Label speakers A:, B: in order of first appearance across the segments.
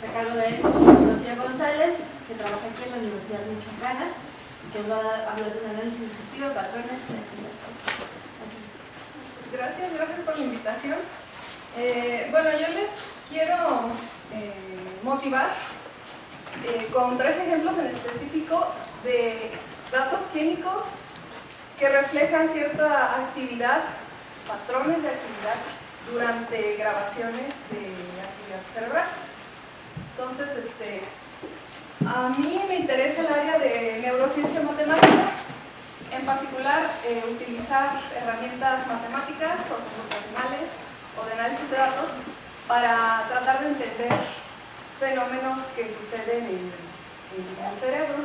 A: a cargo de Rocío González, que trabaja aquí en la Universidad de Michoacana, y que nos va a hablar de un análisis descriptivo de patrones de actividad.
B: Gracias por la invitación. Bueno, yo les quiero motivar con 3 ejemplos en específico de datos clínicos que reflejan cierta actividad, patrones de actividad durante grabaciones de actividad cerebral. Entonces, a mí me interesa el área de neurociencia matemática, en particular utilizar herramientas matemáticas o computacionales o de análisis de datos para tratar de entender fenómenos que suceden en el cerebro,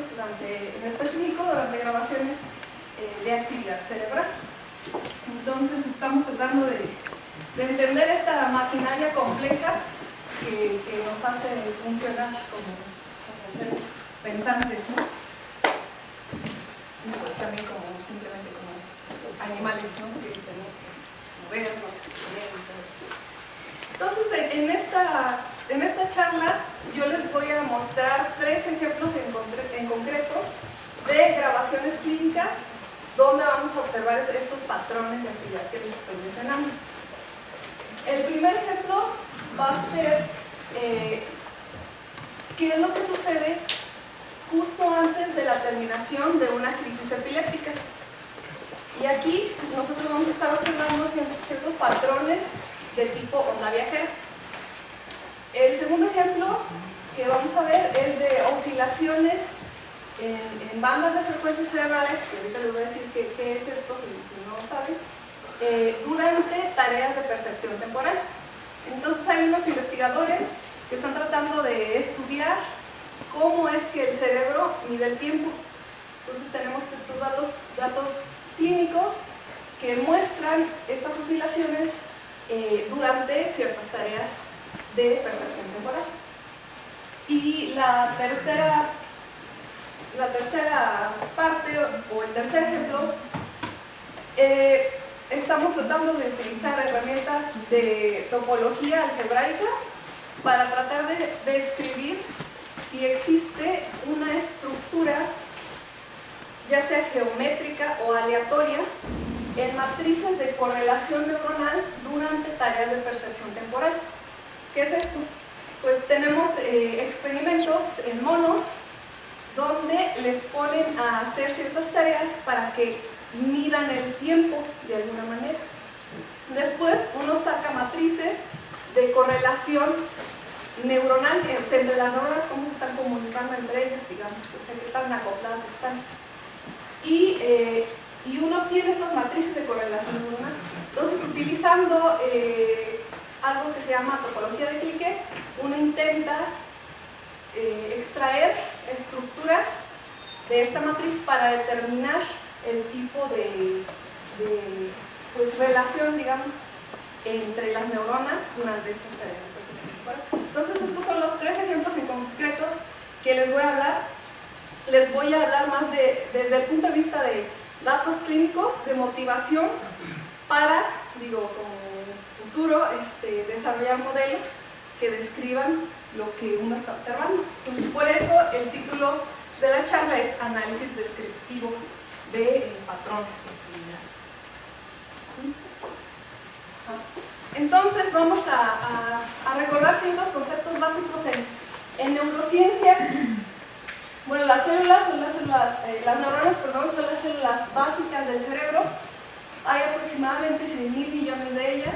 B: en específico durante grabaciones de actividad cerebral. Entonces estamos tratando de entender esta maquinaria compleja que nos hace funcionar como seres pensantes, ¿no? Y pues también como simplemente como animales, ¿no? Que tenemos que movernos, comer y todo esto. Entonces en esta charla yo les voy a mostrar 3 ejemplos en concreto de grabaciones clínicas donde vamos a observar estos patrones de actividad que les estoy mencionando. El primer ejemplo va a ser qué es lo que sucede justo antes de la terminación de una crisis epiléptica. Y aquí nosotros vamos a estar observando ciertos patrones de tipo onda viajera. El segundo ejemplo que vamos a ver es de oscilaciones en bandas de frecuencias cerebrales, que ahorita les voy a decir qué es esto si no lo saben, durante tareas de percepción temporal. Entonces hay unos investigadores que están tratando de estudiar cómo es que el cerebro mide el tiempo. Entonces tenemos estos datos clínicos que muestran estas oscilaciones durante ciertas tareas de percepción temporal. Y la tercera parte, o el tercer ejemplo, estamos tratando de utilizar herramientas de topología algebraica para tratar de describir si existe una estructura, ya sea geométrica o aleatoria, en matrices de correlación neuronal durante tareas de percepción temporal. ¿Qué es esto? Pues tenemos experimentos en monos donde les ponen a hacer ciertas tareas para que midan el tiempo de alguna manera. Después uno saca matrices de correlación neuronal, entre las neuronas, cómo se están comunicando entre ellas, digamos, o sea, qué tan acopladas están. Y uno obtiene estas matrices de correlación neuronal. Entonces, utilizando algo que se llama topología de clique, uno intenta extraer estructuras de esta matriz para determinar el tipo de pues, relación, digamos, entre las neuronas durante estas tareas de percepción temporal. Entonces, estos son los 3 ejemplos en concretos que les voy a hablar. Les voy a hablar más desde el punto de vista de datos clínicos, de motivación para, como futuro, desarrollar modelos que describan lo que uno está observando. Entonces, por eso el título de la charla es Análisis descriptivo de patrones de actividad. Entonces, vamos a recordar ciertos conceptos básicos en neurociencia. Bueno, las neuronas son las células básicas del cerebro. Hay aproximadamente 100.000 millones de ellas,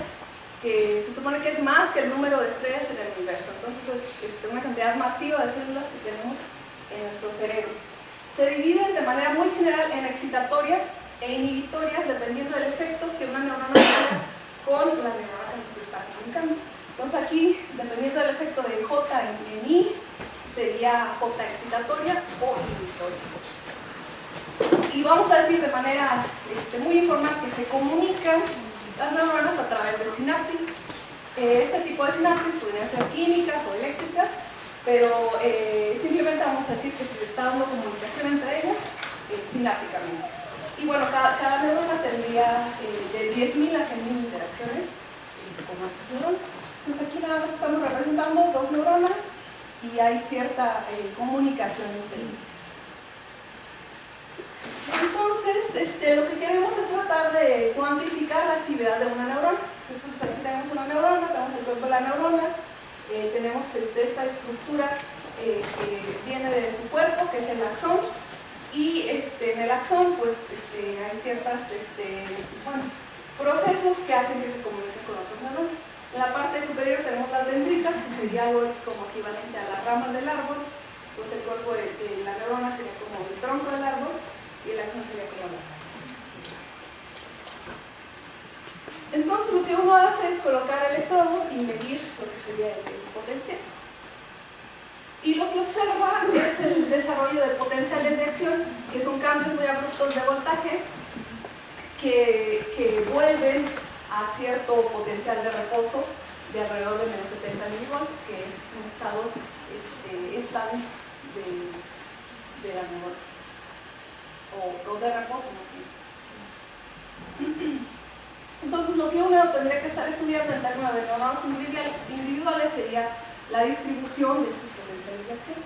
B: que se supone que es más que el número de estrellas en el universo. Entonces es una cantidad masiva de células que tenemos en nuestro cerebro. Se dividen de manera muy general en excitatorias e inhibitorias, dependiendo del efecto que una neurona tenga con la neurona que se está comunicando. Entonces aquí, dependiendo del efecto de J en I, sería J excitatoria o inhibitoria. Y vamos a decir de manera muy informal que se comunican las neuronas a través de sinapsis. Este tipo de sinapsis podrían ser químicas o eléctricas, pero simplemente vamos a decir que se está dando comunicación entre ellas sinápticamente. Y bueno, cada neurona tendría de 10.000 a 100.000 interacciones con otras neuronas. Entonces aquí nada más estamos representando 2 neuronas y hay cierta comunicación entre ellas. Entonces, lo que queremos es tratar de cuantificar la actividad de una neurona. Entonces aquí tenemos una neurona, tenemos el cuerpo de la neurona, tenemos esta estructura que viene de su cuerpo, que es el axón, y en el axón pues hay ciertos procesos que hacen que se comuniquen con otros neuronas. En la parte superior tenemos las dendritas, que sería algo como equivalente a las ramas del árbol, pues el cuerpo de la neurona sería como el tronco del árbol, y el axón sería como la raíz. Entonces lo que uno hace es colocar electrodos y medir lo que sería el potencial. Y lo que observa es el desarrollo de potenciales de acción, que son cambios muy abruptos de voltaje que vuelven a cierto potencial de reposo de alrededor de menos 70 milivolts, que es un estado estable de la neurona, o de reposo más bien. Entonces lo que uno tendría que estar estudiando en términos de neuronas individuales sería la distribución de estos potenciales de acción.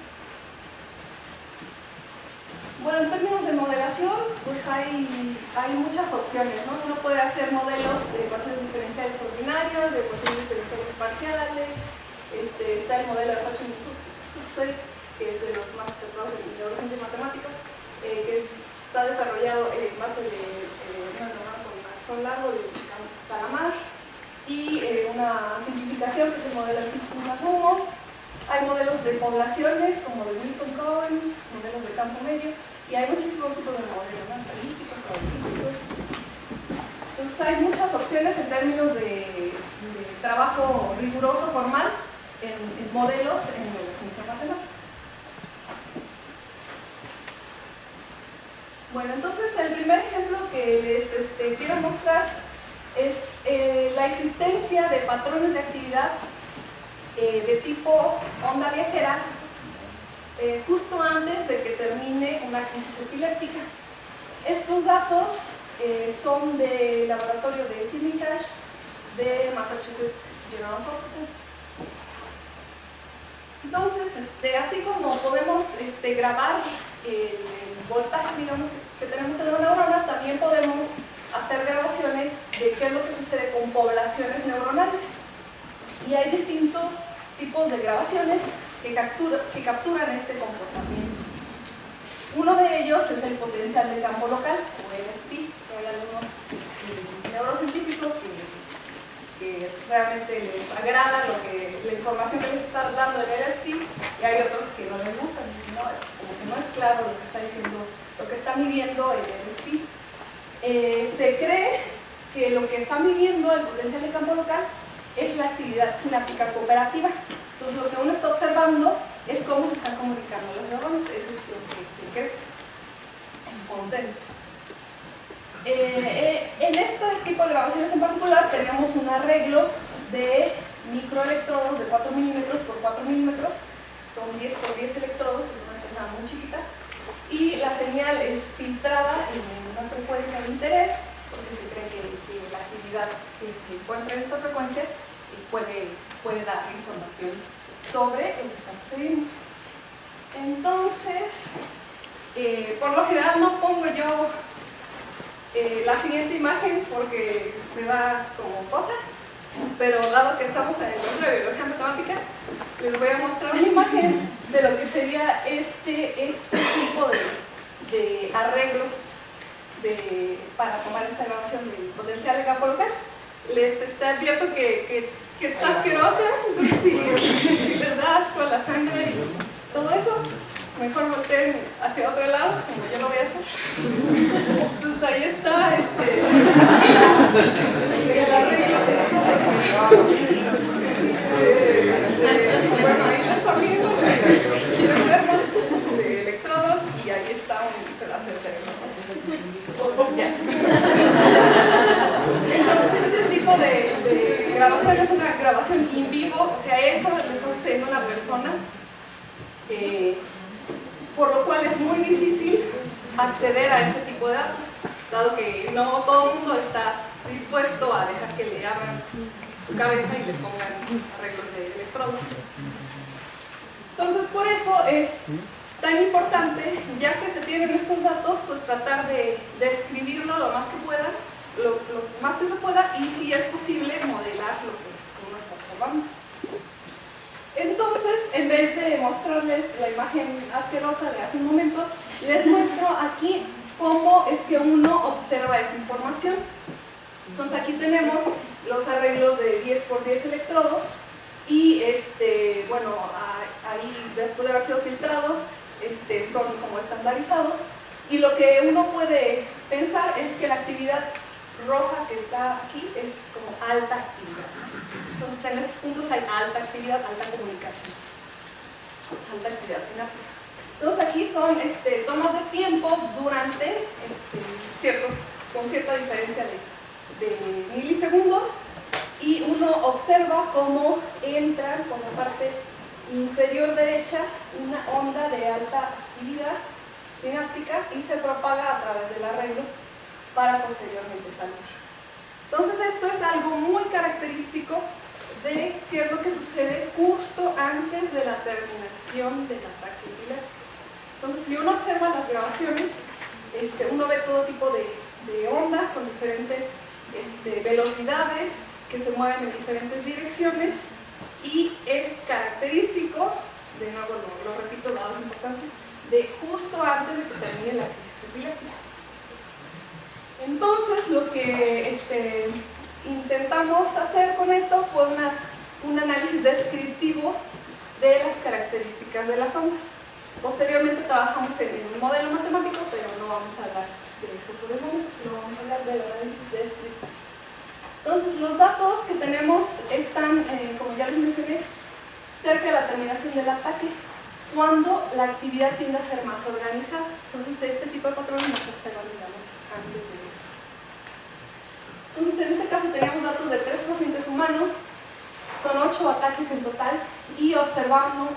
B: Bueno, en términos de modelación, pues hay muchas opciones, ¿no? Uno puede hacer modelos de ecuaciones diferenciales ordinarias, de ecuaciones diferenciales parciales, está el modelo de Hodgkin-Tuxey, que es de los más tratados en neurociencia y matemática, que está desarrollado en base de una neurona con axón largo de Calamar, y una simplificación que es el modelo de Fitzgerald-Humo. Hay modelos de poblaciones como de Wilson-Cohen, modelos de campo medio, y hay muchísimos tipos de modelos, ¿no? Estadísticos, probabilísticos. Entonces hay muchas opciones en términos de trabajo riguroso, formal, en modelos en neurociencia matemática. Bueno, entonces el primer ejemplo que les quiero mostrar es la existencia de patrones de actividad de tipo onda viajera justo antes de que termine una crisis epiléptica. Estos datos son del laboratorio de Sidney Cash de Massachusetts General Hospital. Entonces, así como podemos grabar el voltaje, digamos, que tenemos en la neurona, también podemos hacer grabaciones de qué es lo que sucede con poblaciones neuronales. Y hay distintos tipos de grabaciones que capturan este comportamiento. Uno de ellos es el potencial de campo local, o LFP. Hay algunos neurocientíficos que realmente les agrada la información que les está dando el LFP, y hay otros que no les gustan, ¿no? Como que no es claro lo que está diciendo, lo que está midiendo el LFP. Se cree que lo que está midiendo el potencial de campo local es la actividad sináptica cooperativa. Entonces lo que uno está observando es cómo se están comunicando las neuronas. Eso es lo que se cree en consenso. En este tipo de grabaciones en particular tenemos un arreglo de microelectrodos de 4 milímetros por 4 milímetros, son 10 por 10 electrodos, es una antena muy chiquita, y la señal es filtrada en una frecuencia de interés, porque se cree que la actividad que se encuentra en esta frecuencia puede dar información sobre lo que está sucediendo. Entonces, por lo general no pongo yo la siguiente imagen porque me da como cosa, pero dado que estamos en el curso de biología matemática, les voy a mostrar una imagen de lo que sería este tipo de arreglo para tomar esta grabación del potencial de campo local. Les advierto que está asquerosa, entonces si les da asco la sangre y todo eso, mejor volteen hacia otro lado, como yo lo voy a hacer. Entonces ahí está el arreglo bueno, ahí la están viendo de electrodos, y ahí está un pedazo de cerebro. Ya. Entonces este tipo de grabación es una grabación in vivo, o sea, eso le está sucediendo a una persona, por lo cual es muy difícil acceder a ese tipo de datos, dado que no todo el mundo está dispuesto a dejar que le abran su cabeza y le pongan arreglos de electrodos. Entonces, por eso es tan importante, ya que se tienen estos datos, pues tratar de describirlo lo más que pueda, lo más que se pueda, y si es posible, modelar lo que uno está observando. Entonces, en vez de mostrarles la imagen asquerosa de hace un momento, les muestro aquí cómo es que uno observa esa información. Entonces, aquí tenemos los arreglos de 10 por 10 electrodos y, bueno, ahí después de haber sido filtrados, son como estandarizados, y lo que uno puede pensar es que la actividad roja que está aquí es como alta actividad. Entonces, en estos puntos hay alta actividad, alta comunicación, alta actividad sináptica. Entonces, aquí son tomas de tiempo durante con cierta diferencia de milisegundos, y uno observa cómo entra por la parte inferior derecha una onda de alta actividad sináptica y se propaga a través del arreglo para posteriormente salir. Entonces, esto es algo muy característico de qué es lo que sucede justo antes de la terminación del ataque epiléptico. Entonces, si uno observa las grabaciones, uno ve todo tipo de ondas con diferentes velocidades que se mueven en diferentes direcciones, y es característico, de nuevo lo repito, dado su importancia, de justo antes de que termine la crisis epiléptica. Entonces, lo que intentamos hacer con esto fue un análisis descriptivo de las características de las ondas. Posteriormente trabajamos en un modelo matemático, pero no vamos a hablar de eso por el momento, sino vamos a hablar del análisis descriptivo. Entonces, los datos que tenemos están, como ya les mencioné, cerca de la terminación del ataque, cuando la actividad tiende a ser más organizada. Entonces, este tipo de patrones no se observan, digamos, antes de eso. Entonces, en este caso teníamos datos de 3 pacientes humanos, son 8 ataques en total, y observamos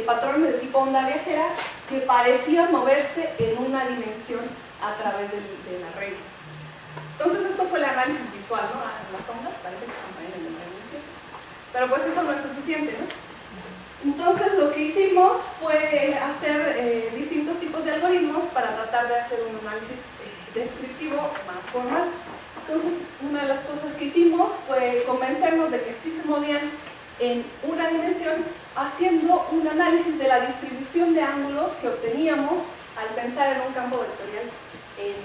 B: patrones de tipo onda viajera que parecían moverse en una dimensión a través del arreglo. Entonces, esto fue el análisis visual, ¿no? Las ondas parece que se mueven en una dimensión, pero pues eso no es suficiente, ¿no? Entonces, lo que hicimos fue hacer distintos tipos de algoritmos para tratar de hacer un análisis descriptivo más formal. Entonces, una de las cosas que hicimos fue convencernos de que sí se movían en una dimensión, haciendo un análisis de la distribución de ángulos que obteníamos al pensar en un campo vectorial en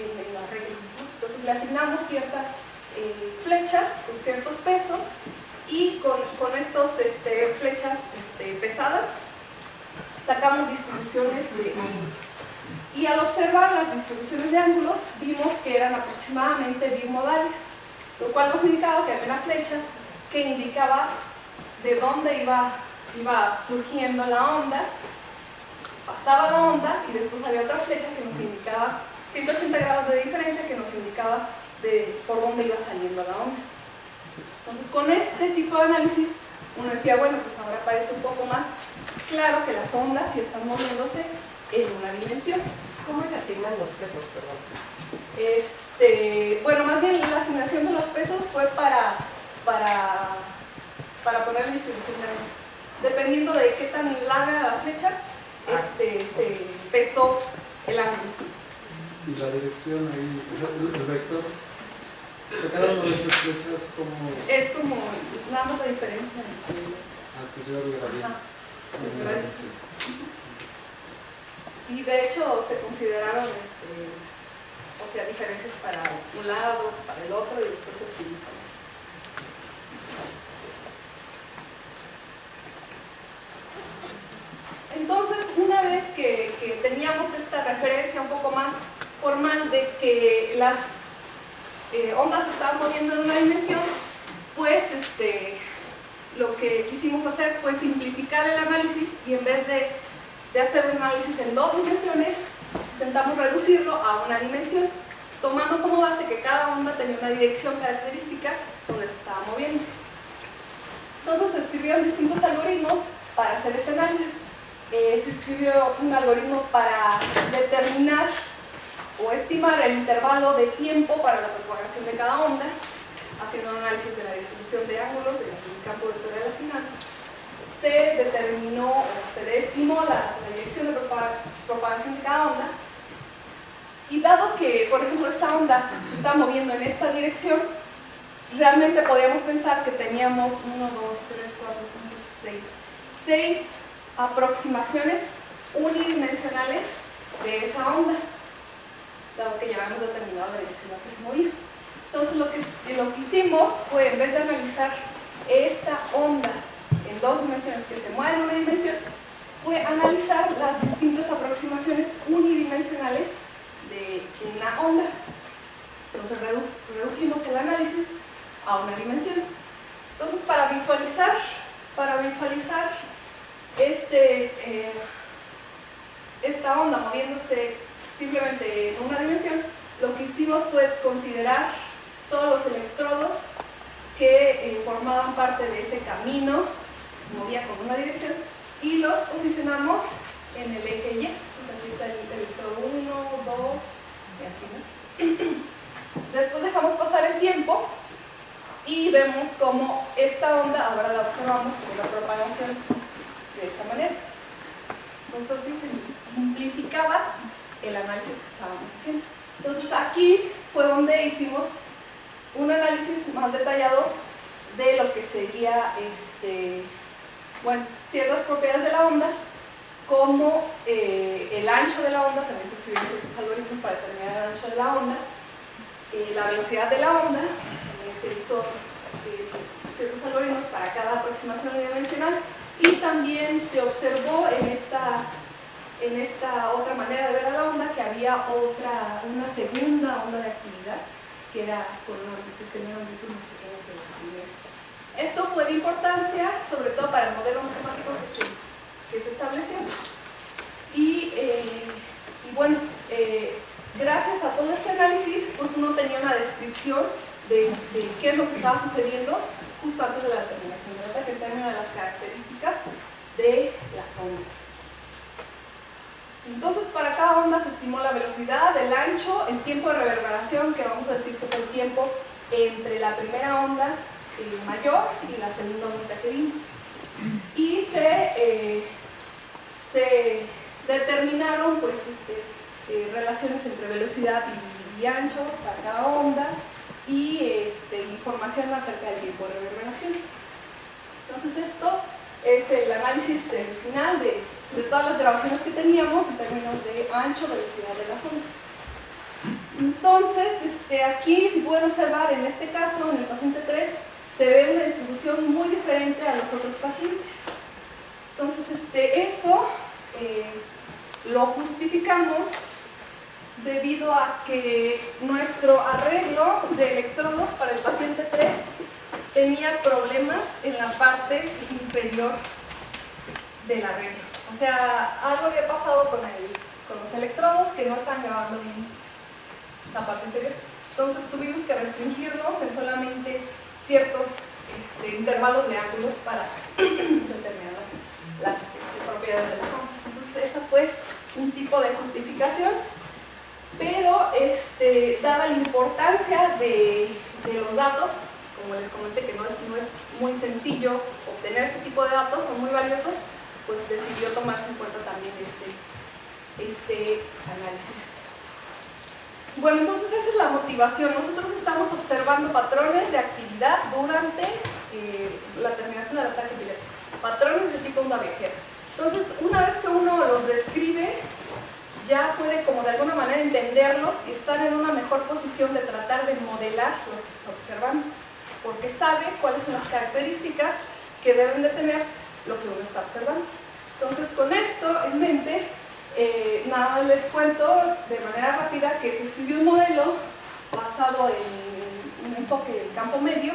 B: el arreglo. Entonces, le asignamos ciertas flechas con ciertos pesos, y con estas flechas pesadas sacamos distribuciones de ángulos. Y al observar las distribuciones de ángulos, vimos que eran aproximadamente bimodales, lo cual nos indicaba que había una flecha que indicaba de dónde iba surgiendo la onda, pasaba la onda, y después había otra flecha que nos indicaba 180 grados de diferencia, que nos indicaba por dónde iba saliendo la onda. Entonces, con este tipo de análisis, uno decía, bueno, pues ahora parece un poco más claro que las ondas sí están moviéndose en una dimensión.
C: ¿Cómo le asignan los pesos, perdón?
B: Bueno, más bien la asignación de los pesos fue para poner la distribución de ángulos. Dependiendo de qué tan larga era la flecha, se pesó el ángulo.
D: Y la dirección ahí, el vector, cada una de esas flechas como...
B: Es como nada más la diferencia entre los...
D: que se va a ver bien.
B: Y de hecho se consideraron diferencias para un lado, para el otro, y después se utilizan. Entonces, una vez que teníamos esta referencia un poco más formal de que las ondas se estaban moviendo en una dimensión, pues lo que quisimos hacer fue simplificar el análisis, y en vez de hacer un análisis en 2 dimensiones, intentamos reducirlo a una dimensión, tomando como base que cada onda tenía una dirección característica donde se estaba moviendo. Entonces se escribieron distintos algoritmos para hacer este análisis. Se escribió un algoritmo para determinar o estimar el intervalo de tiempo para la propagación de cada onda, haciendo un análisis de la distribución de ángulos del campo vectorial asignado. se determinó o se estimó la dirección de propagación de cada onda. Y dado que, por ejemplo, esta onda se está moviendo en esta dirección, realmente podríamos pensar que teníamos 1, 2, 3, 4, 5, 6 aproximaciones unidimensionales de esa onda, dado que ya habíamos determinado la dirección a la que se movía. Entonces lo que hicimos fue, en vez de analizar esta onda en 2 dimensiones que se mueve en una dimensión, fue analizar las distintas aproximaciones unidimensionales de una onda. Entonces redujimos el análisis a una dimensión. Entonces para visualizar esta onda moviéndose simplemente en una dimensión, lo que hicimos fue considerar todos los electrodos que formaban parte de ese camino que se movía con una dirección y los posicionamos en el eje Y. Entonces aquí está el electrodo 1, 2 y así, ¿no? Después dejamos pasar el tiempo y vemos cómo esta onda ahora la observamos con la propagación de esta manera. Entonces se simplificaba el análisis que estábamos haciendo. Entonces aquí fue donde hicimos un análisis más detallado de lo que sería ciertas propiedades de la onda, como el ancho de la onda. También se escribieron ciertos algoritmos para determinar el ancho de la onda, la velocidad de la onda. También se hizo ciertos algoritmos para cada aproximación unidimensional, y también se observó en esta otra manera de ver a la onda que había una segunda onda de actividad que era con una amplitud, tenía una amplitud más pequeña que la primera. Esto fue de importancia, sobre todo para el modelo matemático que se estableció. Y bueno, gracias a todo este análisis, pues uno tenía una descripción de qué es lo que estaba sucediendo justo antes de la determinación de la que en términos de las características de las ondas. Entonces, para cada onda se estimó la velocidad, el ancho, el tiempo de reverberación, que vamos a decir que fue el tiempo entre la primera onda mayor y la segunda onda que vimos. Y se determinaron pues, relaciones entre velocidad y ancho para cada onda, y información acerca del tiempo de reverberación. Entonces esto es el análisis final de todas las grabaciones que teníamos en términos de ancho, velocidad de las ondas. Entonces, aquí, si pueden observar, en este caso, en el paciente 3, se ve una distribución muy diferente a los otros pacientes. Entonces, eso lo justificamos debido a que nuestro arreglo de electrodos para el paciente 3 tenía problemas en la parte inferior del arreglo. O sea, algo había pasado con los electrodos que no están grabando bien la parte inferior. Entonces tuvimos que restringirnos en solamente ciertos intervalos de ángulos para determinar las propiedades de las ondas. Entonces esa fue un tipo de justificación, pero dada la importancia de los datos, como les comenté que no es muy sencillo obtener este tipo de datos, son muy valiosos, pues decidió tomarse en cuenta también este análisis. Bueno, entonces esa es la motivación. Nosotros estamos observando patrones de actividad durante la terminación del ataque epiléptico, patrones de tipo onda viajera. Entonces, una vez que uno los describe, ya puede como de alguna manera entenderlos y estar en una mejor posición de tratar de modelar lo que está observando, porque sabe cuáles son las características que deben de tener lo que uno está observando. Entonces, con esto en mente, nada más les cuento de manera rápida que se escribió un modelo basado en un enfoque del campo medio,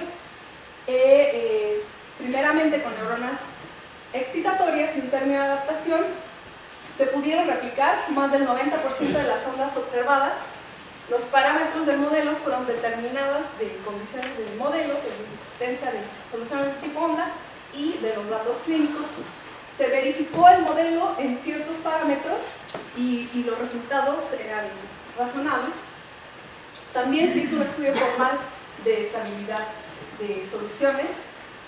B: primeramente con neuronas excitatorias y un término de adaptación. Se pudieron replicar más del 90% de las ondas observadas. Los parámetros del modelo fueron determinados de condiciones del modelo, de la existencia de soluciones de tipo onda y de los datos clínicos. Se verificó el modelo en ciertos parámetros y los resultados eran razonables. También se hizo un estudio formal de estabilidad de soluciones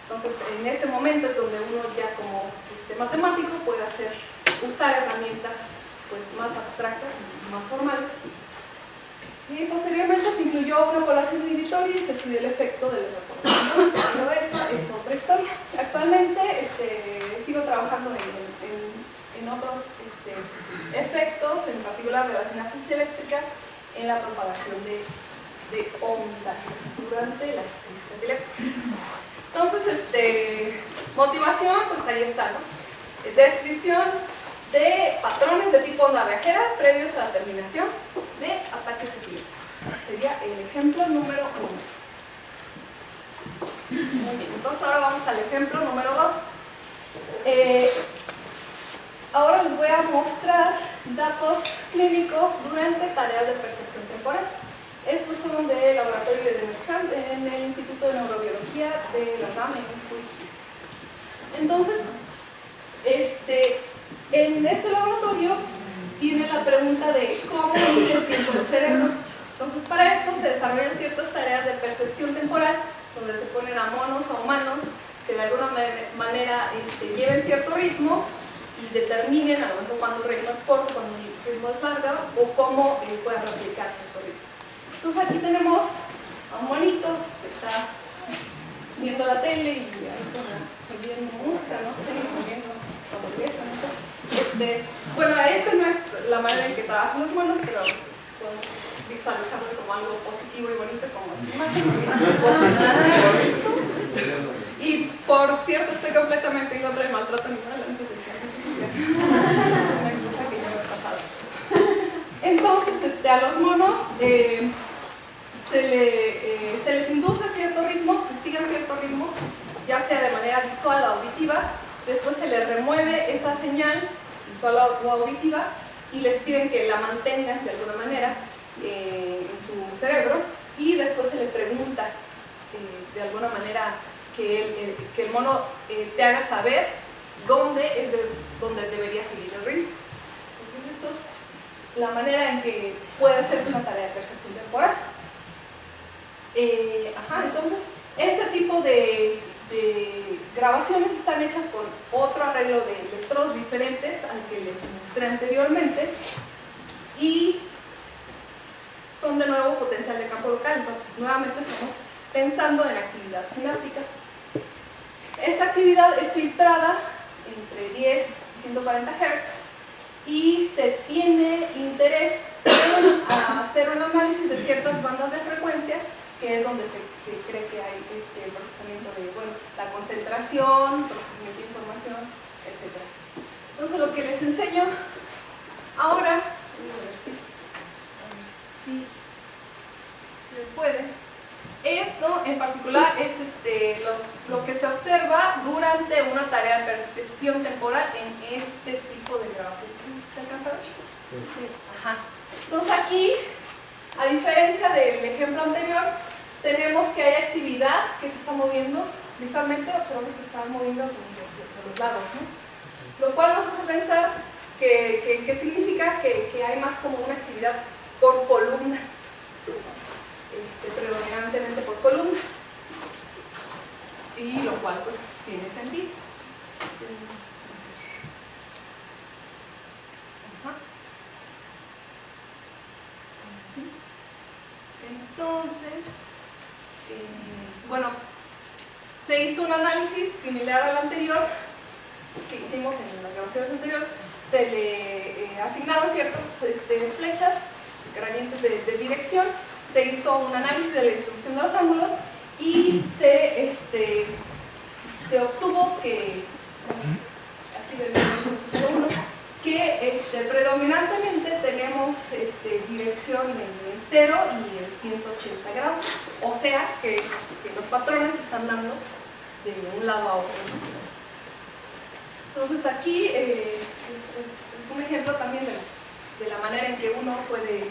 B: Entonces, en ese momento es donde uno ya como matemático puede usar herramientas pues, más abstractas y más formales. Y posteriormente se incluyó una población inhibitoria y se estudió el efecto del reformación, pero eso es otra historia. Actualmente sigo trabajando en otros efectos, en particular de las sinapsis eléctricas, en la propagación de ondas durante las sinapsis eléctricas. Entonces, motivación, pues ahí está, ¿no? Descripción de patrones de tipo onda viajera previos a la terminación de ataques epilépticos. Sería el ejemplo número 1. Muy bien, entonces ahora vamos al ejemplo número 2. Ahora les voy a mostrar datos clínicos durante tareas de percepción temporal. Estos son del laboratorio de Merchant en el Instituto de Neurobiología de la UNAM en Curitiba. Entonces, en este laboratorio tiene la pregunta de cómo mide el tiempo del cerebro. Entonces, para esto se desarrollan ciertas tareas de percepción temporal, donde se ponen a monos o humanos que de alguna manera lleven cierto ritmo y determinen a lo mejor cuando un ritmo es corto, cuando un ritmo es largo, o cómo pueden replicar cierto ritmo. Entonces, aquí tenemos a un monito que está viendo la tele y ahí como viendo música, no sé, comiendo hamburguesa, no sé. Bueno, esta no es la manera en que trabajan los monos, pero podemos visualizarlo como algo positivo y bonito, como imagen. Y por cierto, estoy completamente en contra del maltrato animal antes de que una cosa que yo me he pasado. Entonces, a los monos se les induce cierto ritmo, que sigan cierto ritmo, ya sea de manera visual o auditiva. Después se les remueve esa señal visual o auditiva y les piden que la mantengan de alguna manera en su cerebro, y después se les pregunta de alguna manera que el mono te haga saber dónde es donde debería seguir el ritmo. Entonces, esto es la manera en que puede hacerse una tarea de percepción temporal. Entonces, este tipo de grabaciones están hechas con otro arreglo de electrodos diferentes al que les mostré anteriormente, y son de nuevo potencial de campo local. Entonces, nuevamente estamos pensando en actividad sináptica. Esta actividad es filtrada entre 10 y 140 Hz y se tiene interés en hacer un análisis de ciertas bandas de frecuencia, que es donde se cree que hay el procesamiento de la concentración, procesamiento de información, etc. Entonces, lo que les enseño ahora, a ver si se puede. Esto en particular es lo que se observa durante una tarea de percepción temporal en este tipo de grabación. ¿Se alcanza a ver? Sí. Ajá. Entonces, aquí, a diferencia del ejemplo anterior, tenemos que hay actividad que se está moviendo visualmente, observamos que se está moviendo hacia los lados, ¿no? Lo cual nos hace pensar que significa que hay más como una actividad por columnas, predominantemente por columnas, y lo cual pues tiene sentido. Entonces, se hizo un análisis similar al anterior que hicimos en las grabaciones anteriores. Se le asignaron ciertas flechas, gradientes de dirección. Se hizo un análisis de la distribución de los ángulos y se obtuvo que, aquí vemos que predominantemente tenemos dirección en 0 y en 180 grados, o sea que los patrones se están dando de un lado a otro. Entonces, aquí es un ejemplo también de la manera en que uno puede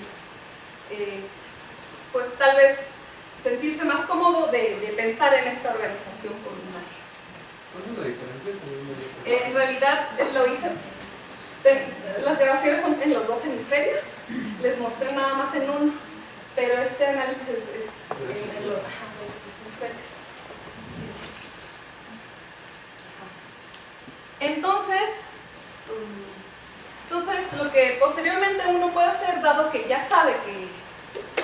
B: pues tal vez sentirse más cómodo de pensar en esta organización columnar.
D: ¿Cuál es la diferencia?
B: En realidad lo hice, las grabaciones son en los dos hemisferios, les mostré nada más en uno, pero este análisis es en los hemisferios. Entonces, lo que posteriormente uno puede hacer, dado que ya sabe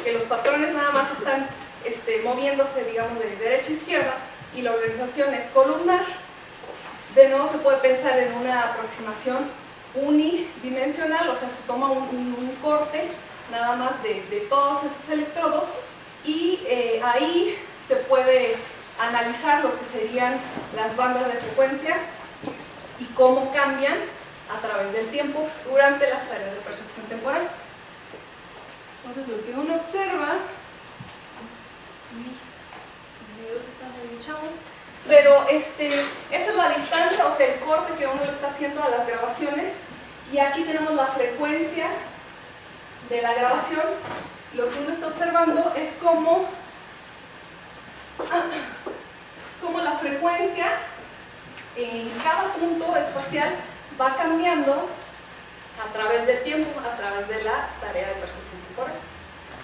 B: que los patrones nada más están moviéndose, digamos, de derecha a izquierda, y la organización es columnar, de nuevo se puede pensar en una aproximación unidimensional, o sea, se toma un corte nada más de todos esos electrodos, y ahí se puede analizar lo que serían las bandas de frecuencia y cómo cambian a través del tiempo durante las tareas de percepción temporal. Entonces lo que uno observa, pero esta es la distancia, o sea, el corte que uno le está haciendo a las grabaciones, y aquí tenemos la frecuencia de la grabación. Lo que uno está observando es cómo la frecuencia en cada punto espacial va cambiando a través del tiempo, a través de la tarea de percepción temporal.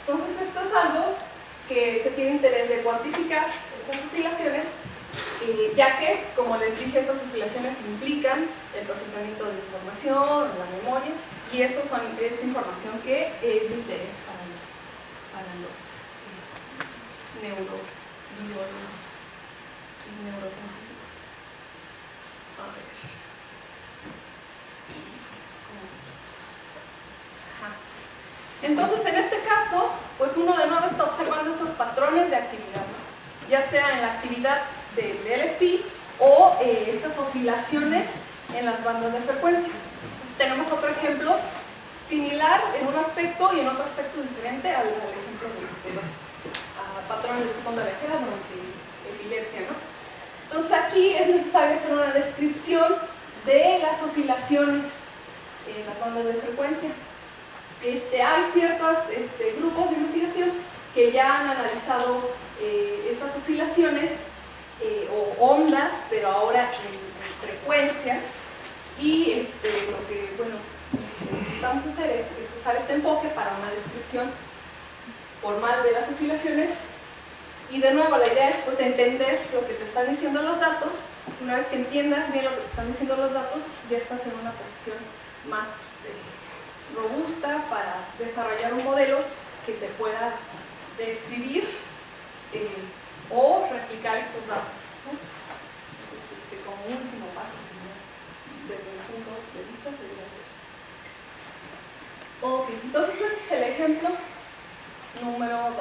B: Entonces esto es algo que se tiene interés de cuantificar, estas oscilaciones, ya que, como les dije, estas oscilaciones implican el procesamiento de información, la memoria, y eso es información que es de interés para los neurobiólogos y neurocientíficos. A ver. Entonces, en este caso, pues uno de nuevo está observando esos patrones de actividad, ¿no? Ya sea en la actividad del LFP o estas oscilaciones en las bandas de frecuencia. Entonces, tenemos otro ejemplo similar en un aspecto y en otro aspecto diferente al ejemplo de los patrones de onda viajera durante epilepsia, ¿no? Entonces, aquí es necesario hacer una descripción de las oscilaciones en las bandas de frecuencia. Hay ciertos grupos de investigación que ya han analizado estas oscilaciones o ondas, pero ahora en frecuencias, y lo que vamos a hacer es usar este enfoque para una descripción formal de las oscilaciones. Y de nuevo, la idea es pues entender lo que te están diciendo los datos. Una vez que entiendas bien lo que te están diciendo los datos, ya estás en una posición más robusta para desarrollar un modelo que te pueda describir o replicar estos datos, ¿no? Entonces, como último paso, desde mi punto de vista, sería ok. Entonces, este es el ejemplo número 2.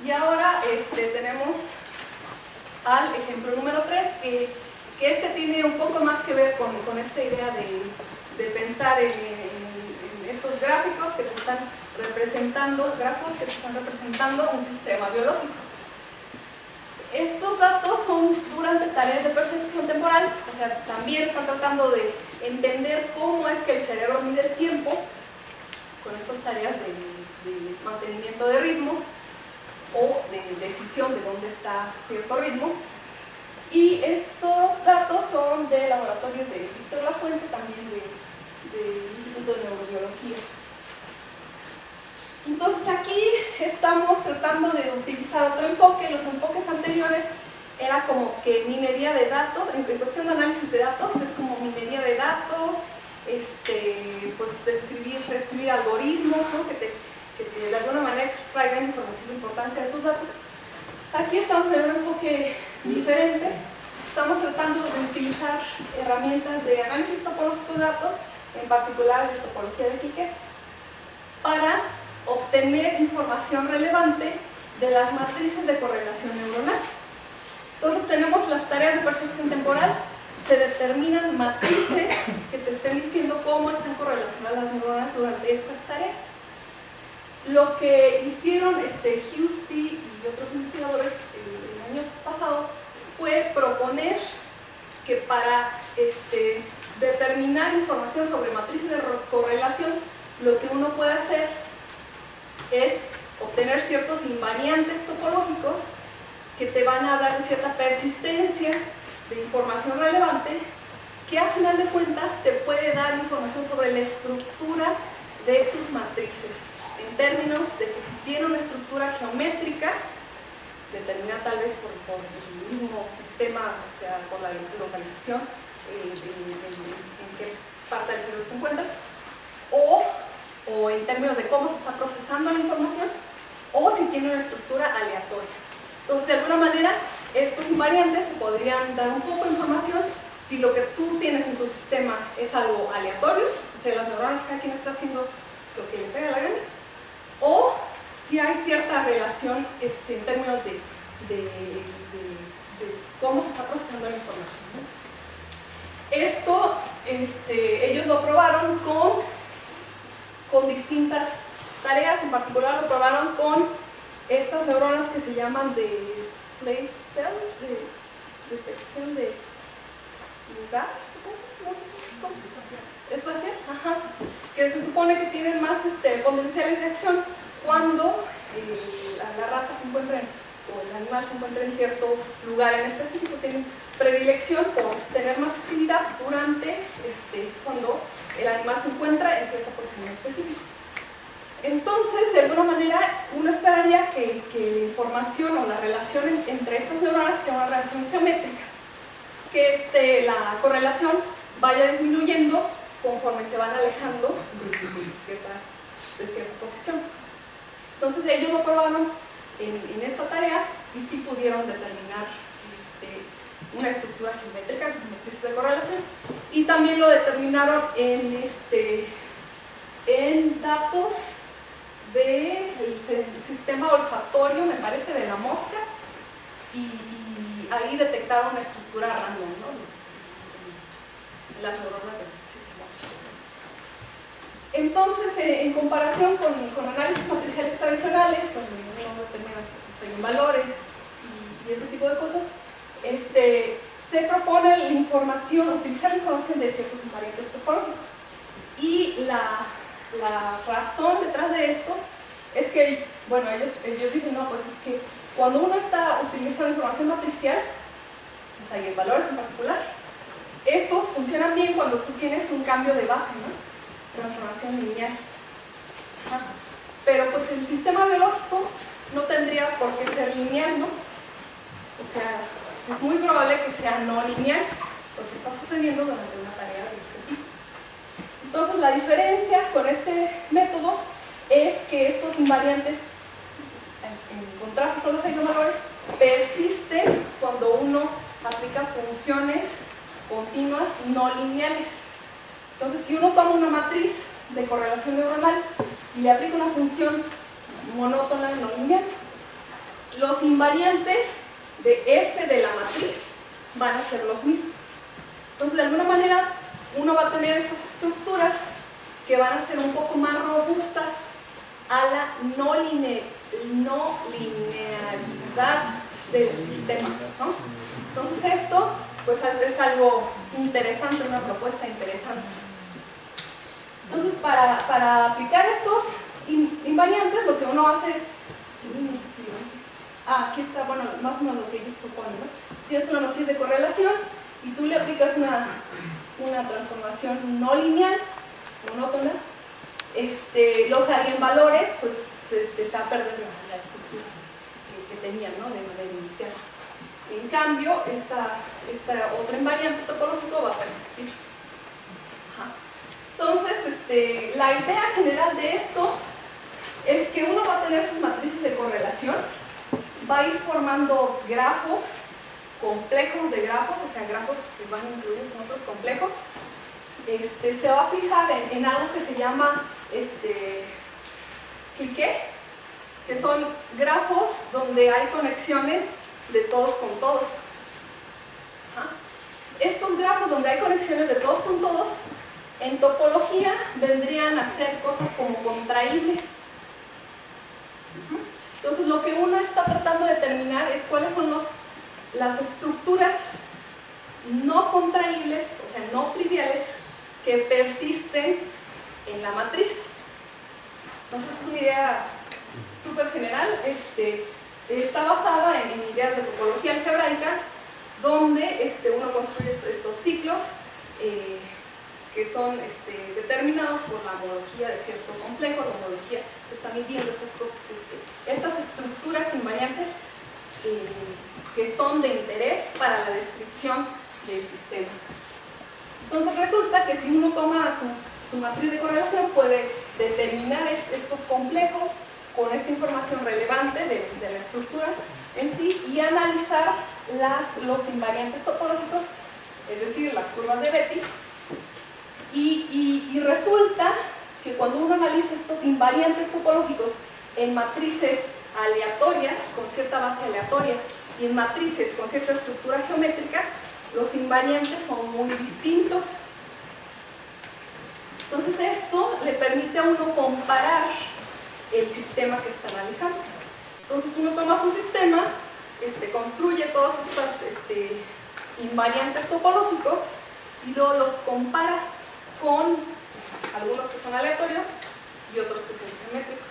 B: Y ahora tenemos al ejemplo número 3, que este tiene un poco más que ver con esta idea de pensar en estos gráficos que te están representando, un sistema biológico. Estos datos son durante tareas de percepción temporal, o sea, también están tratando de entender cómo es que el cerebro mide el tiempo con estas tareas de mantenimiento de ritmo o de decisión de dónde está cierto ritmo. Y estos datos son del laboratorio de Víctor Lafuente, también del Instituto de Neurobiología. Entonces aquí estamos tratando de utilizar otro enfoque. Los enfoques anteriores era como que minería de datos, en cuestión de análisis de datos, es como minería de datos, pues escribir algoritmos, ¿no? que de alguna manera extraigan información de importancia de tus datos. Aquí estamos en un enfoque diferente. Estamos tratando de utilizar herramientas de análisis topológico de datos, en particular de topología de Cliquet, para obtener información relevante de las matrices de correlación neuronal. Entonces tenemos las tareas de percepción temporal, se determinan matrices que te estén diciendo cómo están correlacionadas las neuronas durante estas tareas. Lo que hicieron Husty y otros investigadores el año pasado fue proponer que para determinar información sobre matrices de correlación, lo que uno puede hacer es obtener ciertos invariantes topológicos que te van a hablar de cierta persistencia de información relevante, que a final de cuentas te puede dar información sobre la estructura de tus matrices, en términos de que si tiene una estructura geométrica, determinada tal vez por el mismo sistema, o sea, por la localización en qué parte del cerebro se encuentra, o en términos de cómo se está procesando la información, o si tiene una estructura aleatoria. Entonces, de alguna manera, estos invariantes te podrían dar un poco de información si lo que tú tienes en tu sistema es algo aleatorio, o sea, las neuronas, cada quien está haciendo lo que le pega la gana, o si hay cierta relación en términos de cómo se está procesando la información, ¿no? Esto, ellos lo probaron con distintas tareas, en particular lo probaron con estas neuronas que se llaman de place cells, de detección de lugar, no sé cómo espacial, ajá, que se supone que tienen más potenciales de acción cuando la rata se encuentra o el animal se encuentra en cierto lugar en específico, tienen predilección por tener más actividad durante cuando el animal se encuentra en cierta posición específica. Entonces, de alguna manera, uno esperaría que la información o la relación entre estas neuronas sea una relación geométrica, que la correlación vaya disminuyendo conforme se van alejando de cierta posición. Entonces, ellos lo probaron en esta tarea y sí pudieron determinar una estructura geométrica en sus matrices de correlación, y también lo determinaron en datos del sistema olfatorio, me parece, de la mosca, y ahí detectaron una estructura random, ¿no? Las neuronas del sistema. Entonces, en comparación con análisis matriciales tradicionales, donde uno determina según valores y ese tipo de cosas, se propone la información, utilizar la información de ciertos invariantes topológicos. Y la razón detrás de esto es que, bueno, ellos dicen, no, pues es que cuando uno está utilizando información matricial, o sea, y en valores en particular, estos funcionan bien cuando tú tienes un cambio de base, ¿no? Transformación lineal. Ajá. Pero pues el sistema biológico no tendría por qué ser lineal, ¿no? O sea, es muy probable que sea no lineal, lo que está sucediendo durante una tarea de este tipo. Entonces, la diferencia con este método es que estos invariantes, en contraste con los eigenvalores, persisten cuando uno aplica funciones continuas no lineales. Entonces, si uno toma una matriz de correlación neuronal y le aplica una función monótona no lineal, los invariantes de la matriz van a ser los mismos. Entonces, de alguna manera, uno va a tener esas estructuras que van a ser un poco más robustas a la no linealidad del sistema, ¿no? Entonces, esto pues es algo interesante, una propuesta interesante. Entonces, para aplicar estos invariantes, lo que uno hace es, aquí está, bueno, más o menos lo que ellos proponen, ¿no? Tienes una matriz de correlación y tú le aplicas una transformación no lineal, monótona. Los eigenvalores, pues, se va a perder la estructura que tenían, ¿no? De manera inicial. En cambio, esta otra invariante topológico va a persistir. Ajá. Entonces, la idea general de esto es que uno va a tener sus matrices de correlación, va a ir formando grafos complejos de grafos, o sea, grafos que van incluidos en otros complejos. Se va a fijar en algo que se llama cliqué, que son grafos donde hay conexiones de todos con todos. Ajá. Estos grafos donde hay conexiones de todos con todos, en topología vendrían a ser cosas como contraíbles. Entonces, lo que uno está tratando de determinar es cuáles son las estructuras no contraíbles, o sea, no triviales, que persisten en la matriz. Entonces, es una idea súper general. Está basada en ideas de topología algebraica, donde uno construye estos ciclos que son determinados por la homología de cierto complejo. La homología está midiendo estas cosas, estas estructuras invariantes que son de interés para la descripción del sistema. Entonces resulta que si uno toma su matriz de correlación puede determinar estos complejos con esta información relevante de la estructura en sí y analizar los invariantes topológicos, es decir, las curvas de Betti, y resulta que cuando uno analiza estos invariantes topológicos en matrices aleatorias, con cierta base aleatoria, y en matrices con cierta estructura geométrica, los invariantes son muy distintos. Entonces esto le permite a uno comparar el sistema que está analizando. Entonces uno toma su sistema, construye todos estos invariantes topológicos y luego los compara con algunos que son aleatorios y otros que son geométricos.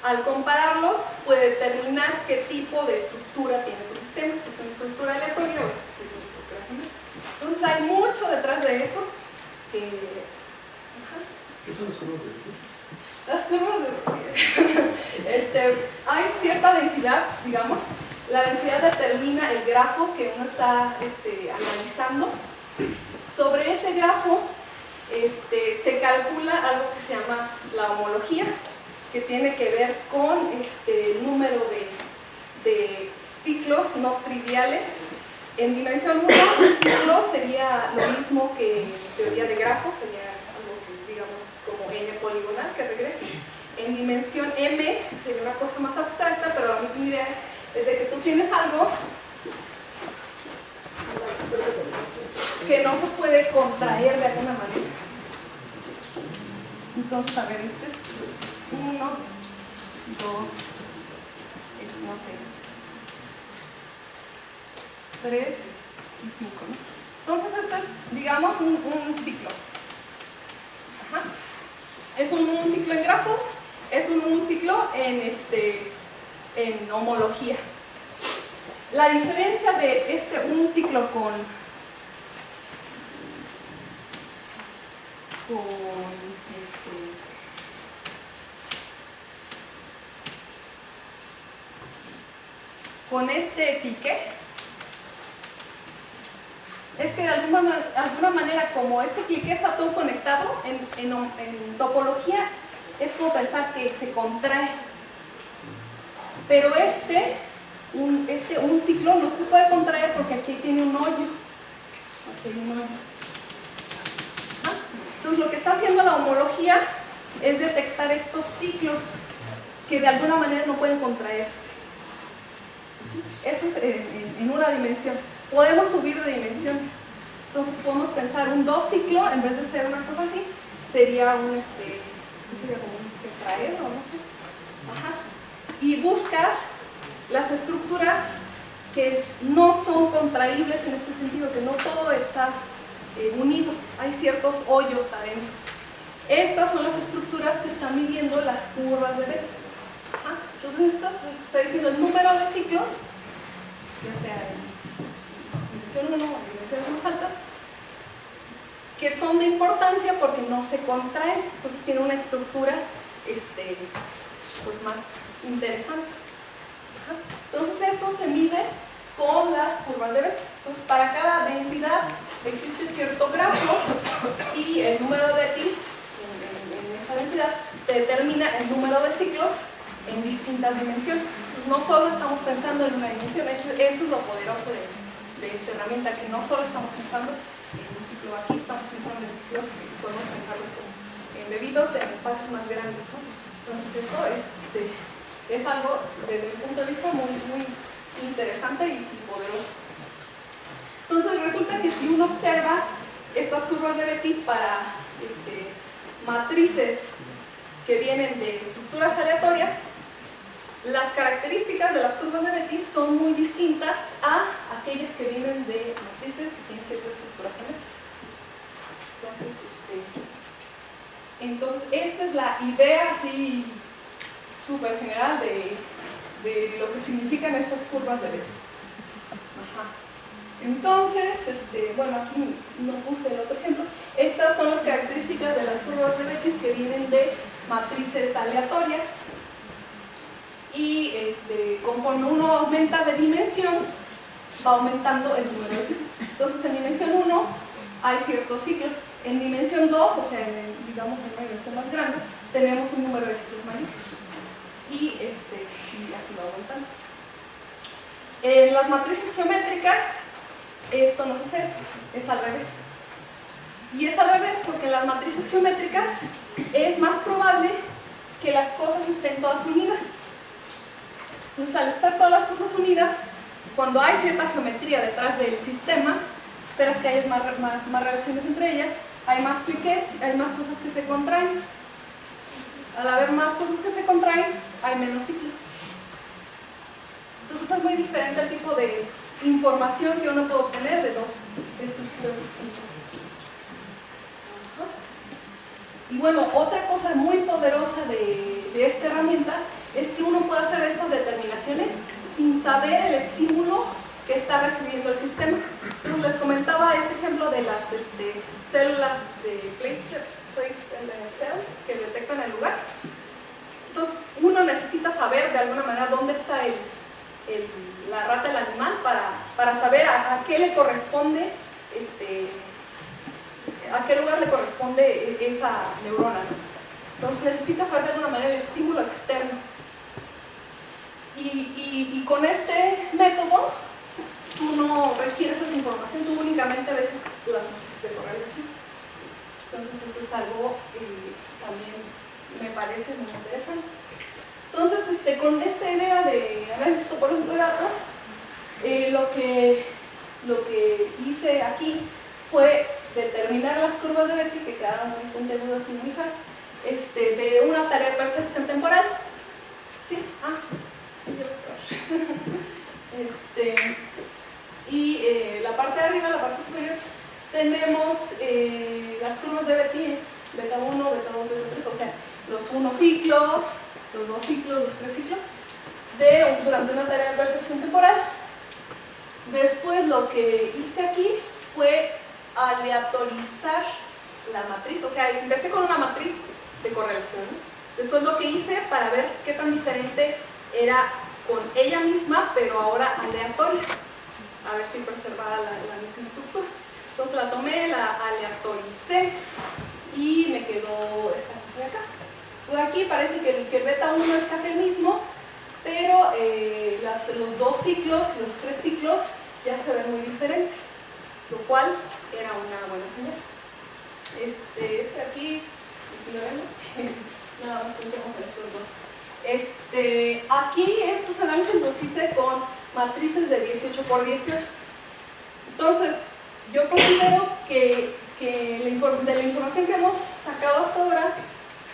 B: Al compararlos puede determinar qué tipo de estructura tiene tu sistema, si es una estructura aleatoria o si es una estructura geométrica. Entonces hay mucho detrás de eso que...
D: ¿Qué son las curvas de Betti?
B: Las curvas de... hay cierta densidad, digamos. La densidad determina el grafo que uno está analizando. Sobre ese grafo se calcula algo que se llama la homología, que tiene que ver con el número de ciclos no triviales. En dimensión 1, ciclo sería lo mismo que en teoría de grafos, sería algo que digamos como n poligonal que regrese. En dimensión m sería una cosa más abstracta, pero la misma idea es de que tú tienes algo que no se puede contraer de alguna manera. Entonces, a ver, este es 1, 2, no sé, 3 y 5, ¿no? Entonces, este es, digamos, un ciclo. Ajá. Es un ciclo en grafos, es un ciclo en homología. La diferencia de un ciclo con este clique es que de alguna manera, como este clique está todo conectado en topología, es como pensar que se contrae, pero un ciclo no se puede contraer porque aquí tiene un hoyo. Aquí hay un hoyo. Entonces lo que está haciendo la homología es detectar estos ciclos que de alguna manera no pueden contraerse. Eso es en una dimensión. Podemos subir de dimensiones. Entonces podemos pensar un 2 ciclo, en vez de ser una cosa así, sería sería como un tetraedro, no sé. Ajá. Y buscas las estructuras que no son contraíbles en este sentido, que no todo está unido, hay ciertos hoyos adentro. Estas son las estructuras que están midiendo las curvas de Betti. Entonces está diciendo el número de ciclos, ya sea en dimensión 1 o en dimensiones más altas, que son de importancia porque no se contraen, entonces tiene una estructura pues más interesante. Entonces eso se mide con las curvas de Betti. Entonces para cada densidad existe cierto grafo y el número de Betti en esa densidad determina el número de ciclos en distintas dimensiones. Entonces, no solo estamos pensando en una dimensión, eso es lo poderoso de esta herramienta, que no solo estamos pensando en un ciclo aquí, estamos pensando en ciclos que podemos pensarlos como embebidos en espacios más grandes, ¿no? Entonces eso es algo desde mi punto de vista muy, muy interesante y poderoso. Entonces resulta que si uno observa estas curvas de Betti para matrices que vienen de estructuras aleatorias, las características de las curvas de Betti son muy distintas a aquellas que vienen de matrices que tienen cierta estructura geométrica. Entonces esta es la idea así súper general de lo que significan estas curvas de Betti. Ajá. Entonces, bueno, aquí no puse el otro ejemplo. Estas son las características de las curvas de Betti que vienen de matrices aleatorias. Y conforme uno aumenta de dimensión, va aumentando el número de ciclos. Entonces, en dimensión 1, hay ciertos ciclos. En dimensión 2, o sea, digamos en una dimensión más grande, tenemos un número de ciclos mayor. Y así va aumentando. En las matrices geométricas, esto no sucede, es al revés. Y es al revés porque en las matrices geométricas es más probable que las cosas estén todas unidas. Entonces, al estar todas las cosas unidas, cuando hay cierta geometría detrás del sistema, esperas que haya más relaciones entre ellas, hay más cliques, hay más cosas que se contraen. Al haber más cosas que se contraen, hay menos ciclos. Entonces es muy diferente el tipo de información que uno puede obtener de dos estructuras distintas. Y bueno, otra cosa muy poderosa de esta herramienta es que uno puede hacer estas determinaciones sin saber el estímulo que está recibiendo el sistema. Entonces les comentaba este ejemplo de las células de place cells que detectan el lugar. Entonces uno necesita saber de alguna manera dónde está la rata del animal para saber a qué le corresponde, a qué lugar le corresponde esa neurona, ¿no? Entonces necesitas saber de alguna manera el estímulo externo. Y con este método tú no requieres esa información, tú únicamente ves las matrices de correlación. Entonces eso es algo que también me parece muy interesante. Entonces, con esta idea de análisis topológico de datos, lo que hice aquí fue determinar las curvas de Betti, que quedaron muy puntiagudas y muy fijas, de una tarea de percepción temporal. ¿Sí? Sí, y la parte de arriba, la parte superior, tenemos las curvas de Betti, beta 1, beta 2, beta 3, o sea, los 1 ciclos, los 2 ciclos, los 3 ciclos, durante una tarea de percepción temporal. Después lo que hice aquí fue aleatorizar la matriz, o sea, empecé con una matriz de correlación. Después lo que hice para ver qué tan diferente era con ella misma, pero ahora aleatoria, a ver si preservaba la misma estructura. Entonces la tomé, la aleatoricé y me quedó esta de acá. Entonces aquí parece que el beta 1 es casi el mismo, pero los 2 ciclos y los 3 ciclos ya se ven muy diferentes, lo cual era una buena señal. Aquí, nada más tenemos estos dos. Aquí estos análisis los hice con matrices de 18 por 18. Entonces, yo considero que de la información que hemos sacado hasta ahora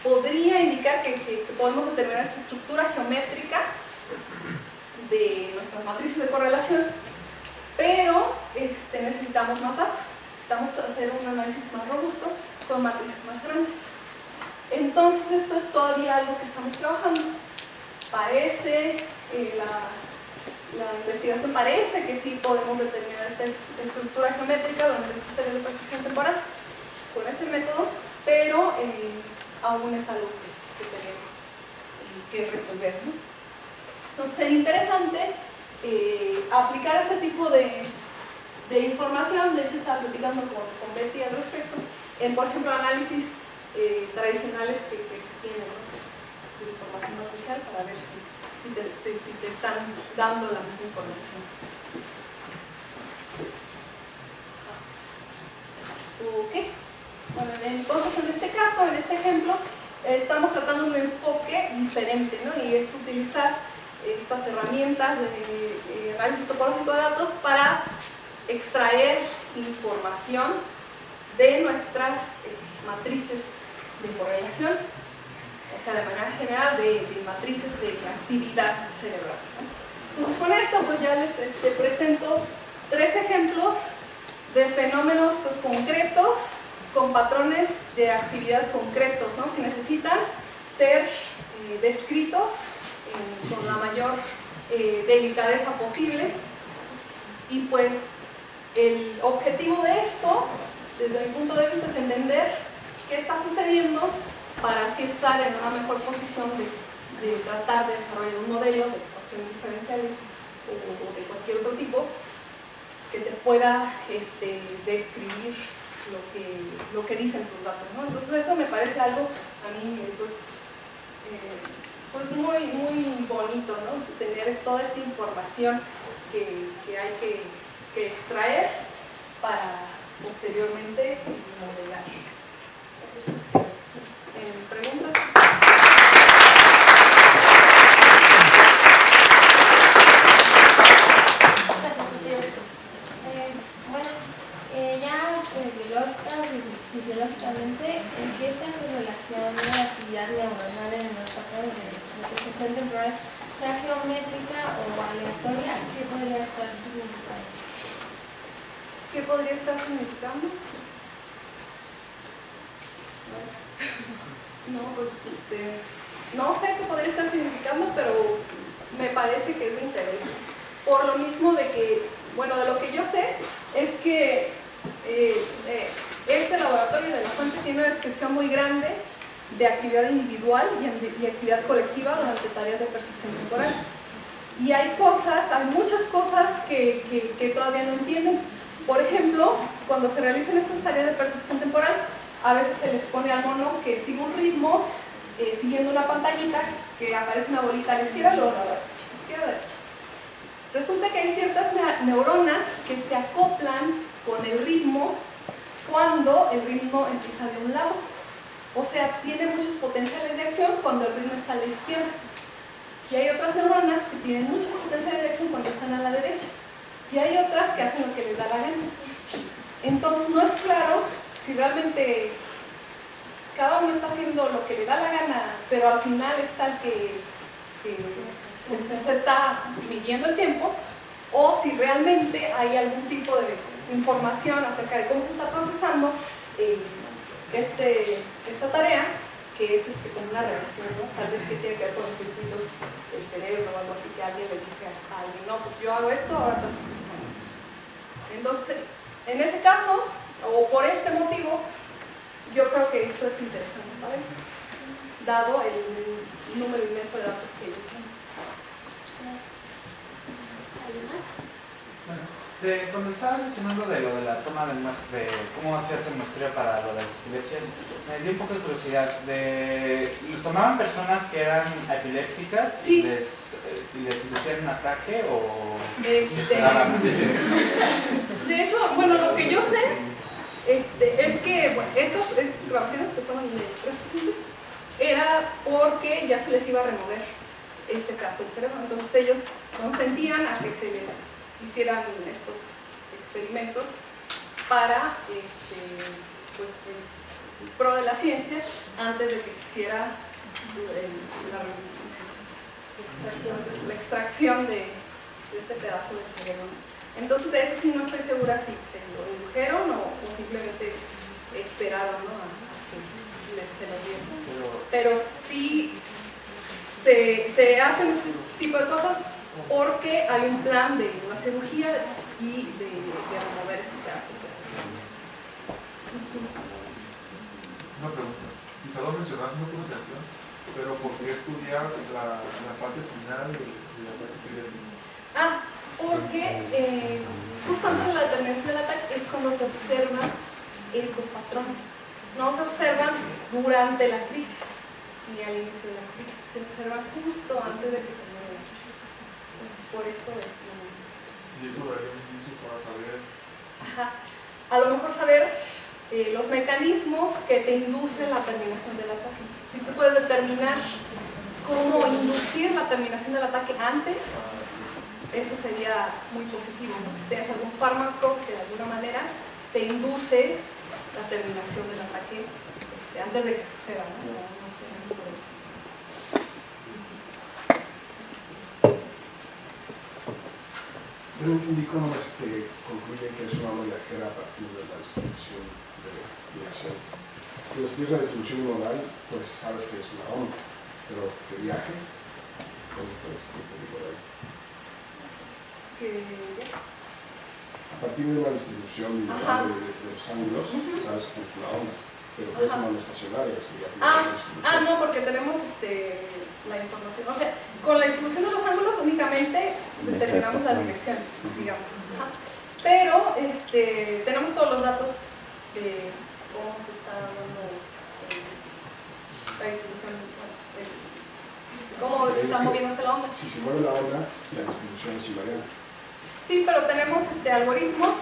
B: podría indicar que podemos determinar esta estructura geométrica de nuestras matrices de correlación, pero necesitamos más datos, necesitamos hacer un análisis más robusto con matrices más grandes. Entonces esto es todavía algo que estamos trabajando. Parece, la investigación parece que sí podemos determinar esta estructura geométrica durante este sistema de percepción temporal con este método, pero aún es algo que tenemos que resolver, ¿no? Entonces sería interesante aplicar este tipo de información. De hecho estaba platicando con Betty al respecto, en por ejemplo análisis tradicionales que se tienen, ¿no? De información oficial, para ver si te están dando la misma información. Ok, bueno, entonces en este caso, en este ejemplo, estamos tratando un enfoque diferente, ¿no? Y es utilizar estas herramientas de análisis topológico de datos para extraer información de nuestras matrices de correlación, o sea, de manera general de matrices de actividad cerebral, ¿no? Entonces con esto pues ya les presento 3 ejemplos de fenómenos pues, concretos con patrones de actividad concretos, ¿no? Que necesitan ser descritos con la mayor delicadeza posible. Y pues el objetivo de esto, desde mi punto de vista, es entender qué está sucediendo para así estar en una mejor posición de tratar de desarrollar un modelo de ecuaciones diferenciales o de cualquier otro tipo que te pueda describir lo que dicen tus datos, ¿no? Entonces eso me parece algo a mí pues muy, muy bonito, ¿no? Tener toda esta información que hay que extraer para posteriormente modelar. ¿Preguntas?
E: Fisiológicamente, ¿en qué está relacionada la actividad neuronal en los patrones de percepción temporal, sea geométrica o aleatoria? ¿Qué podría estar significando?
B: ¿Qué podría estar significando? No, pues no sé qué podría estar significando, pero me parece que es de interés. Por lo mismo de que, bueno, de lo que yo sé es que este laboratorio de la fuente tiene una descripción muy grande de actividad individual y actividad colectiva durante tareas de percepción temporal. Y hay muchas cosas que todavía no entienden. Por ejemplo, cuando se realizan estas tareas de percepción temporal, a veces se les pone al mono que sigue un ritmo, siguiendo una pantallita, que aparece una bolita a la izquierda, luego a la derecha, izquierda, derecha. Resulta que hay ciertas neuronas que se acoplan con el ritmo cuando el ritmo empieza de un lado. O sea, tiene muchos potenciales de acción cuando el ritmo está a la izquierda. Y hay otras neuronas que tienen muchos potenciales de acción cuando están a la derecha. Y hay otras que hacen lo que les da la gana. Entonces no es claro si realmente cada uno está haciendo lo que le da la gana, pero al final está el que se está midiendo el tiempo, o si realmente hay algún tipo de información acerca de cómo se está procesando esta tarea, que es como una relación, ¿no? Tal vez que tiene que ver con los circuitos del cerebro o algo así, que alguien le dice a alguien, no, pues yo hago esto, ahora tú haces esto. Entonces, en ese caso, o por este motivo, yo creo que esto es interesante para ellos, dado el número inmenso de datos que ellos tienen.
F: Cuando estaba mencionando de lo de la toma de muestra, de cómo hacerse muestreo para lo de las epilepsias, me dio un poco de curiosidad. ¿Tomaban personas que eran epilépticas
B: sí.
F: y les inducían un ataque o
B: esperaban? De hecho, bueno, lo que yo sé es que bueno, estas grabaciones que toman de 3 segundos era porque ya se les iba a remover ese caso del cerebro. Entonces ellos consentían a que se les hicieran estos experimentos para pues, el pro de la ciencia antes de que se hiciera la extracción de este pedazo del cerebro. Entonces eso sí no estoy segura si se lo indujeron o simplemente esperaron, ¿no? a que se lo dieran. Pero sí se hacen este tipo de cosas porque hay un plan de una cirugía y de remover este pedazo.
G: Una pregunta. Quizá lo mencionaste, no puse atención, pero ¿por qué estudiar la fase final de la epidemia?
B: Porque justamente la determinación del ataque es cuando se observan estos patrones. No se observan durante la crisis, ni al inicio de la crisis, se observan justo antes de que termine. Pues por eso es un...
G: ¿Y eso daría un inicio para saber?
B: Ajá. A lo mejor saber los mecanismos que te inducen la terminación del ataque. Si tú puedes determinar cómo inducir la terminación del ataque antes, eso sería muy positivo, ¿no? Si tienes algún fármaco que de alguna manera te induce la terminación del ataque antes de que suceda, ¿no? No sé, no puede ser.
H: Pero un icono concluye que es una onda viajera a partir de la distribución de direcciones. Entonces, si tienes una distribución modal, pues sabes que es una onda, pero que viaje, ¿cómo puedes decir por ahí? A partir de una distribución de los ángulos, sabes que es una onda, pero que es una onda estacionaria.
B: No, porque tenemos la información. O sea, con la distribución de los ángulos únicamente determinamos las direcciones, digamos. Pero tenemos todos los datos de cómo se está dando la distribución, cómo se está moviéndose la onda.
H: Si se mueve la onda, la distribución es invariante.
B: Sí, pero tenemos algoritmos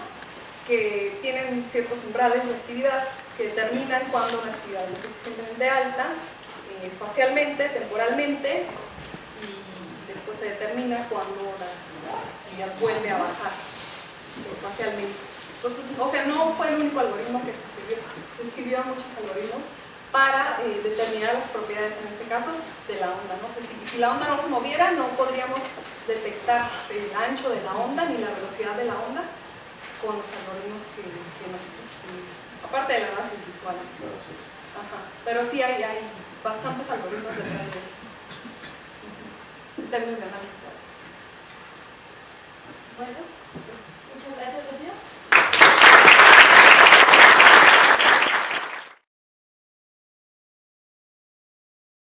B: que tienen ciertos umbrales de actividad que determinan cuándo una actividad es suficientemente alta, espacialmente, temporalmente, y después se determina cuándo la actividad vuelve a bajar espacialmente. Entonces, o sea, no fue el único algoritmo que se escribió muchos algoritmos para determinar las propiedades, en este caso, de la onda. No sé si la onda no se moviera, no podríamos detectar el ancho de la onda ni la velocidad de la onda con los algoritmos que nosotros tenemos, aparte del análisis visual. Ajá. Pero sí hay bastantes algoritmos detrás de esto, en términos de análisis de datos.
A: Bueno.